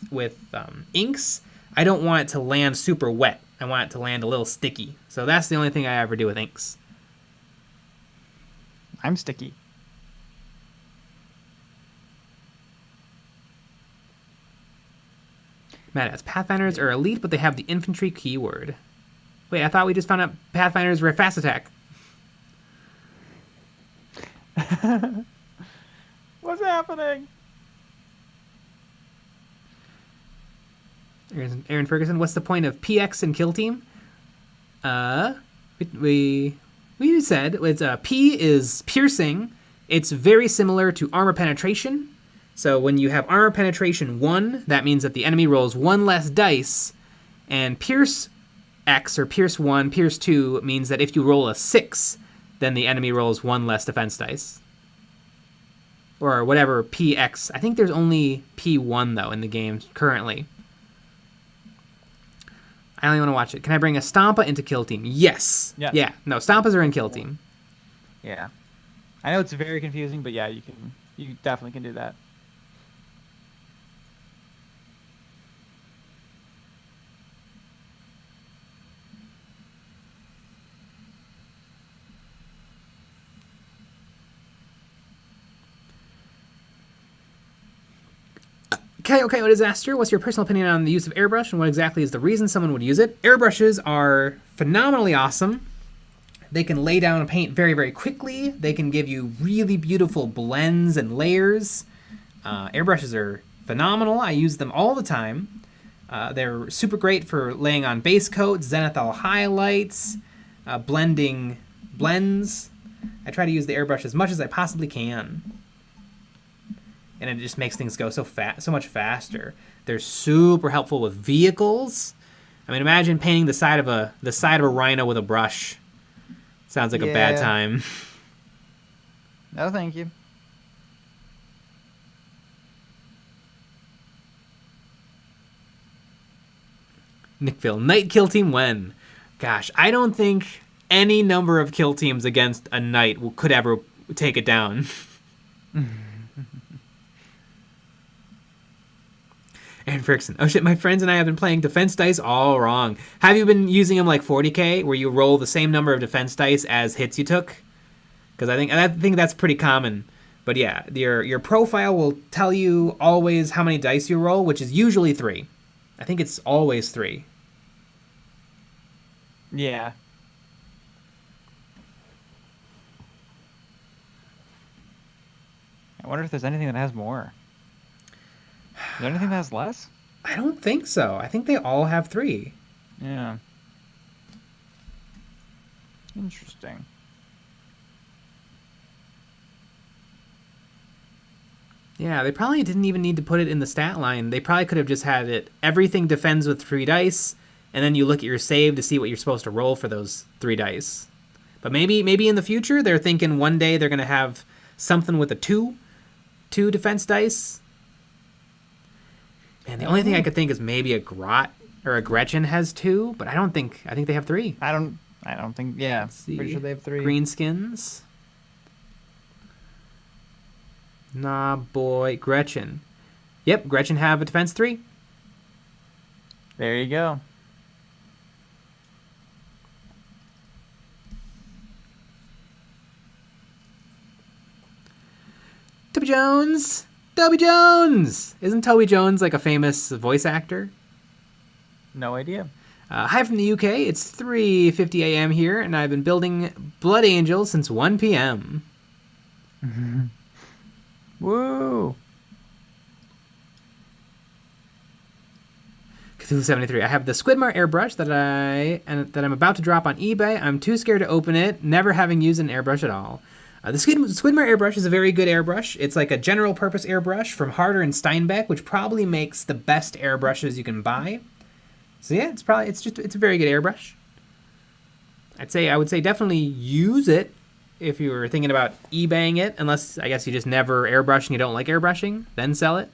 [SPEAKER 2] inks, I don't want it to land super wet. I want it to land a little sticky. So that's the only thing I ever do with inks.
[SPEAKER 1] I'm sticky.
[SPEAKER 2] Matt, Pathfinders are elite, but they have the infantry keyword. Wait, I thought we just found out Pathfinders were a fast attack.
[SPEAKER 1] What's happening?
[SPEAKER 2] Aaron Ferguson, what's the point of PX and kill team? We said it's P is piercing. It's very similar to armor penetration. So when you have armor penetration 1, that means that the enemy rolls 1 less dice, and pierce X or pierce 1, pierce 2 means that if you roll a 6, then the enemy rolls 1 less defense dice. Or whatever PX. I think there's only P1 though in the game currently. I only want to watch it. Can I bring a Stompa into Kill Team? Yes.
[SPEAKER 1] Yeah.
[SPEAKER 2] Yeah. No, Stompas are in Kill Team.
[SPEAKER 1] Yeah. I know it's very confusing, but yeah, you definitely can do that.
[SPEAKER 2] Okay, Disaster, what's your personal opinion on the use of airbrush, and what exactly is the reason someone would use it? Airbrushes are phenomenally awesome. They can lay down paint very, very quickly. They can give you really beautiful blends and layers. Airbrushes are phenomenal. I use them all the time. They're super great for laying on base coats, zenithal highlights, blending blends. I try to use the airbrush as much as I possibly can. And it just makes things go so much faster. They're super helpful with vehicles. I mean, imagine painting the side of a rhino with a brush. Sounds like a bad time.
[SPEAKER 1] No, thank you.
[SPEAKER 2] Nickville, Knight kill team when? Gosh, I don't think any number of kill teams against a knight could ever take it down. Aaron Frickson. Oh shit, my friends and I have been playing defense dice all wrong. Have you been using them like 40k, where you roll the same number of defense dice as hits you took? Because I think that's pretty common. But yeah, your profile will tell you always how many dice you roll, which is usually 3. I think it's always 3.
[SPEAKER 1] Yeah. I wonder if there's anything that has more. Is there anything that has less?
[SPEAKER 2] I don't think so. I think they all have 3.
[SPEAKER 1] Yeah. Interesting.
[SPEAKER 2] Yeah, they probably didn't even need to put it in the stat line. They probably could have just had it, everything defends with 3 dice, and then you look at your save to see what you're supposed to roll for those 3 dice. But maybe in the future, they're thinking one day they're going to have something with a 2 defense dice. And the only thing I could think is maybe a grot Or a Gretchen has 2, but I think they have 3.
[SPEAKER 1] I don't think. Yeah, pretty sure they have 3.
[SPEAKER 2] Greenskins. Nah, boy, Gretchen. Yep, Gretchen have a defense 3.
[SPEAKER 1] There you go.
[SPEAKER 2] Toby Jones! Toby Jones! Isn't Toby Jones like a famous voice actor?
[SPEAKER 1] No idea.
[SPEAKER 2] Hi from the UK. It's 3:50 a.m. here, and I've been building Blood Angel since 1 p.m.
[SPEAKER 1] Woo!
[SPEAKER 2] Cthulhu73. I have the Squidmar airbrush that I'm about to drop on eBay. I'm too scared to open it, never having used an airbrush at all. The Squidmar airbrush is a very good airbrush. It's like a general purpose airbrush from Harder and Steinbeck, which probably makes the best airbrushes you can buy. So yeah, it's a very good airbrush. I would say definitely use it if you were thinking about eBaying it, unless I guess you just never airbrush and you don't like airbrushing, then sell it.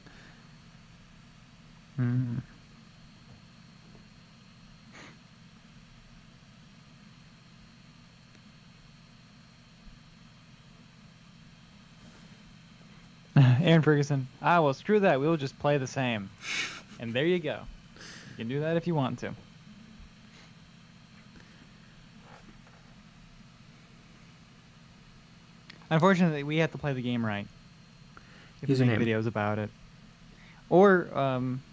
[SPEAKER 1] Aaron Ferguson. Well, screw that. We'll just play the same. And there you go. You can do that if you want to. Unfortunately, we have to play the game right. If we make videos about it. Or,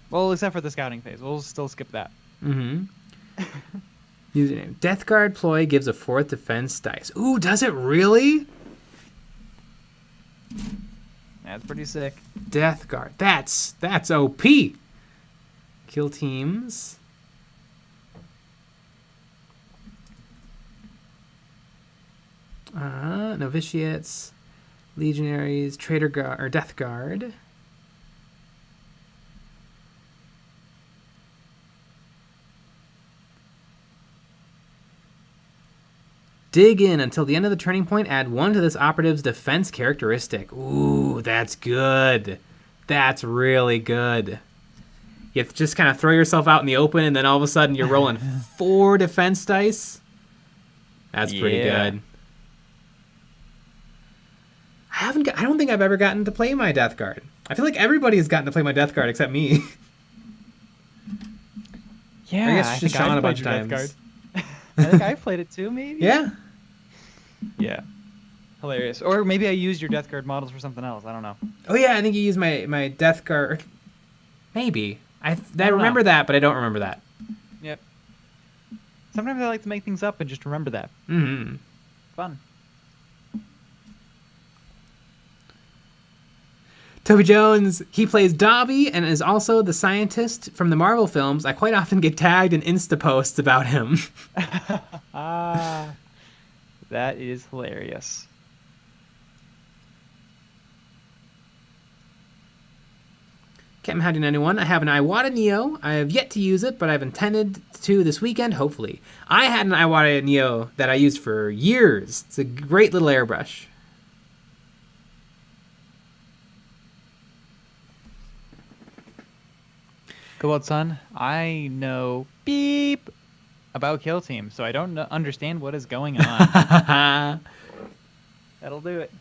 [SPEAKER 1] well, except for the scouting phase. We'll still skip that.
[SPEAKER 2] Username. Death Guard ploy gives a 4th defense dice. Ooh, does it really?
[SPEAKER 1] That's pretty sick.
[SPEAKER 2] Death Guard. That's OP. Kill teams. Novitiates, Legionaries, Traitor Guard, or Death Guard. Dig in until the end of the turning point. Add 1 to this operative's defense characteristic. Ooh, that's good. That's really good. You have to just kind of throw yourself out in the open, and then all of a sudden you're rolling 4 defense dice. That's pretty good. I don't think I've ever gotten to play my Death Guard. I feel like everybody has gotten to play my Death Guard except me.
[SPEAKER 1] Yeah,
[SPEAKER 2] I guess just Sean a bunch of times.
[SPEAKER 1] I think I played it too, maybe?
[SPEAKER 2] Yeah.
[SPEAKER 1] Yeah. Hilarious. Or maybe I used your Death Guard models for something else. I don't know.
[SPEAKER 2] Oh, yeah, I think you used my Death Guard. Maybe. I remember that, but I don't remember that.
[SPEAKER 1] Yep. Sometimes I like to make things up and just remember that.
[SPEAKER 2] Mm-hmm.
[SPEAKER 1] Fun.
[SPEAKER 2] Toby Jones, he plays Dobby and is also the scientist from the Marvel films. I quite often get tagged in Insta posts about him.
[SPEAKER 1] That is hilarious.
[SPEAKER 2] Captain Howdy 91, I have an Iwata Neo. I have yet to use it, but I've intended to this weekend, hopefully. I had an Iwata Neo that I used for years. It's a great little airbrush.
[SPEAKER 1] Go out, son. I know beep about Kill Team, so I don't understand what is going on. That'll do it.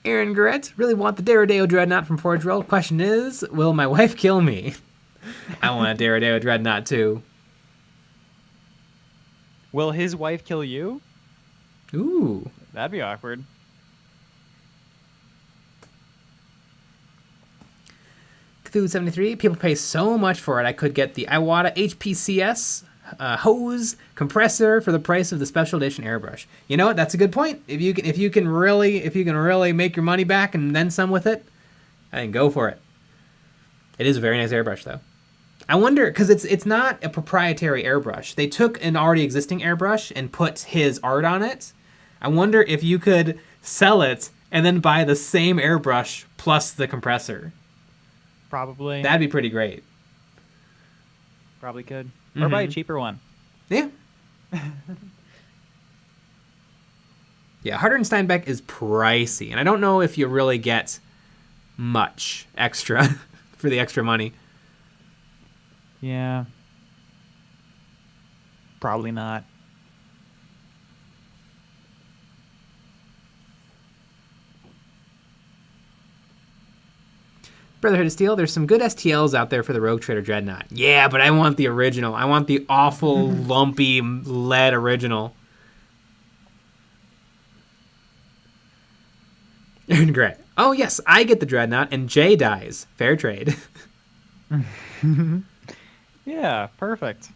[SPEAKER 2] Aaron Gretz, really want the Daredeo Dreadnought from Forge World. Question is, will my wife kill me? I want a Daredeo Dreadnought too.
[SPEAKER 1] Will his wife kill you?
[SPEAKER 2] Ooh.
[SPEAKER 1] That'd be awkward.
[SPEAKER 2] Cthulhu73, people pay so much for it. I could get the Iwata HPCS hose compressor for the price of the special edition airbrush. You know what? That's a good point. If you can really make your money back and then some with it, I think go for it. It is a very nice airbrush though. I wonder, because it's not a proprietary airbrush. They took an already existing airbrush and put his art on it. I wonder if you could sell it and then buy the same airbrush plus the compressor.
[SPEAKER 1] Probably.
[SPEAKER 2] That'd be pretty great.
[SPEAKER 1] Probably could. Or buy a cheaper one.
[SPEAKER 2] Yeah. Yeah, Harder and Steinbeck is pricey, and I don't know if you really get much extra for the extra money.
[SPEAKER 1] Yeah. Probably not.
[SPEAKER 2] Brotherhood of Steel, there's some good STLs out there for the Rogue Trader Dreadnought. Yeah, but I want the original. I want the awful, lumpy lead original. Great. Oh, yes, I get the Dreadnought, and Jay dies. Fair trade.
[SPEAKER 1] Yeah, perfect.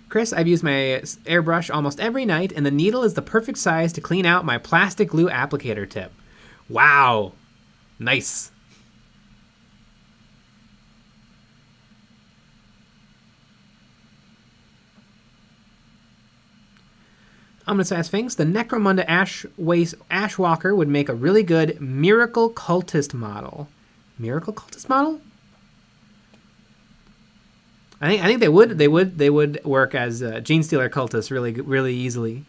[SPEAKER 2] Chris, I've used my airbrush almost every night, and the needle is the perfect size to clean out my plastic glue applicator tip. Wow. Nice. Ominous Ass Sphinx, the Necromunda Ashwalker would make a really good Miracle Cultist model. Miracle Cultist model? I think they would work as GENESTEALER cultists really easily.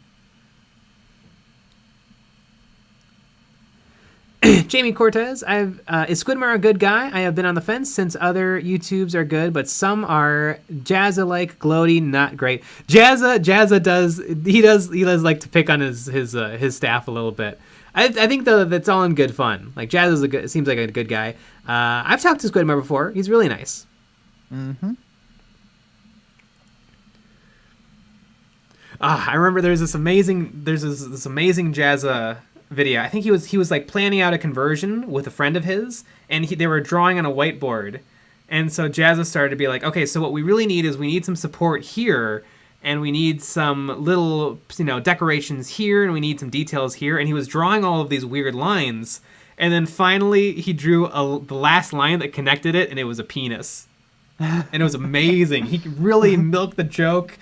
[SPEAKER 2] Jamie Cortez, is Squidmar a good guy? I have been on the fence since other YouTubes are good, but some are Jazza-like, gloaty, not great. Jazza does like to pick on his staff a little bit. I think though that's all in good fun. Like Jazza's seems like a good guy. I've talked to Squidmar before. He's really nice. Mm-hmm. I remember there's this amazing Jazza video. I think he was like planning out a conversion with a friend of his, and they were drawing on a whiteboard. And so Jazza started to be like, okay, so what we really need is we need some support here, and we need some little, decorations here, and we need some details here. And he was drawing all of these weird lines, and then finally he drew the last line that connected it, and it was a penis. And it was amazing. He really milked the joke.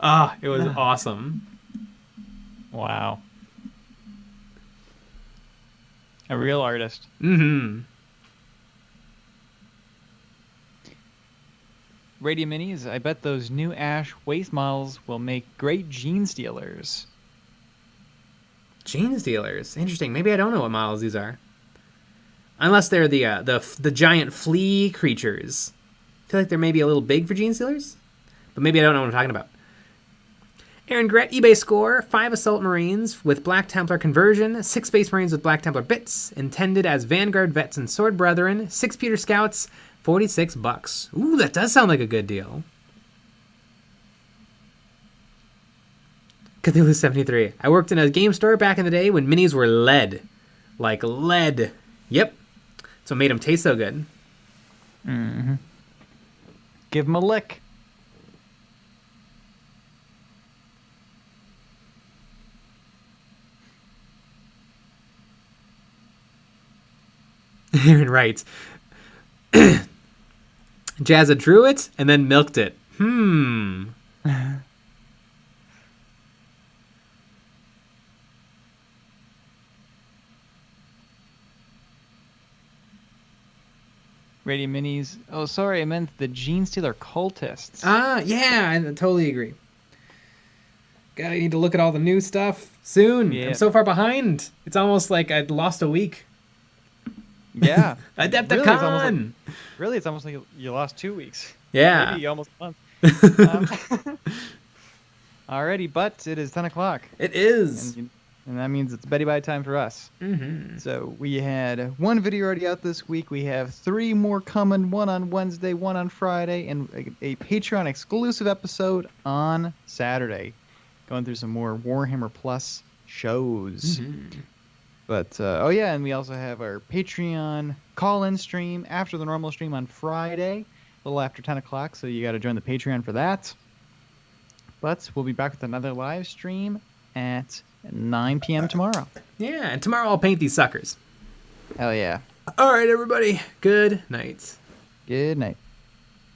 [SPEAKER 2] It was awesome.
[SPEAKER 1] Wow. A real artist.
[SPEAKER 2] Mm-hmm.
[SPEAKER 1] Radio Minis, I bet those new Ash waist models will make great GENESTEALERs.
[SPEAKER 2] GENESTEALERs? Interesting. Maybe I don't know what models these are. Unless they're the giant flea creatures. I feel like they're maybe a little big for GENESTEALERs. But maybe I don't know what I'm talking about. Aaron Gret, eBay score, 5 Assault Marines with Black Templar conversion, 6 Space Marines with Black Templar bits, intended as Vanguard Vets and Sword Brethren, 6 Peter Scouts, $46. Ooh, that does sound like a good deal. Cthulhu 73. I worked in a game store back in the day when minis were lead. Like lead. Yep. So it made them taste so good.
[SPEAKER 1] Mm-hmm. Give them a lick.
[SPEAKER 2] Aaron writes, Jazza drew it and then milked it.
[SPEAKER 1] Radio Minis. Oh, sorry, I meant the GENESTEALER cultists.
[SPEAKER 2] Yeah, I totally agree. God, I need to look at all the new stuff soon. Yeah. I'm so far behind. It's almost like I'd lost a week.
[SPEAKER 1] Yeah.
[SPEAKER 2] Adepticon!
[SPEAKER 1] Really, it's almost like you lost 2 weeks.
[SPEAKER 2] Yeah.
[SPEAKER 1] Maybe almost a month. Alrighty, but it is 10 o'clock.
[SPEAKER 2] It is.
[SPEAKER 1] And that means it's bedtime time for us.
[SPEAKER 2] Mm-hmm.
[SPEAKER 1] So we had 1 video already out this week. We have 3 more coming, 1 on Wednesday, 1 on Friday, and a Patreon exclusive episode on Saturday. Going through some more Warhammer Plus shows. Mm-hmm. But, and we also have our Patreon call-in stream after the normal stream on Friday, a little after 10 o'clock, so you got to join the Patreon for that. But we'll be back with another live stream at 9 p.m. tomorrow.
[SPEAKER 2] Yeah, and tomorrow I'll paint these suckers.
[SPEAKER 1] Hell yeah.
[SPEAKER 2] All right, everybody. Good night.
[SPEAKER 1] Good night.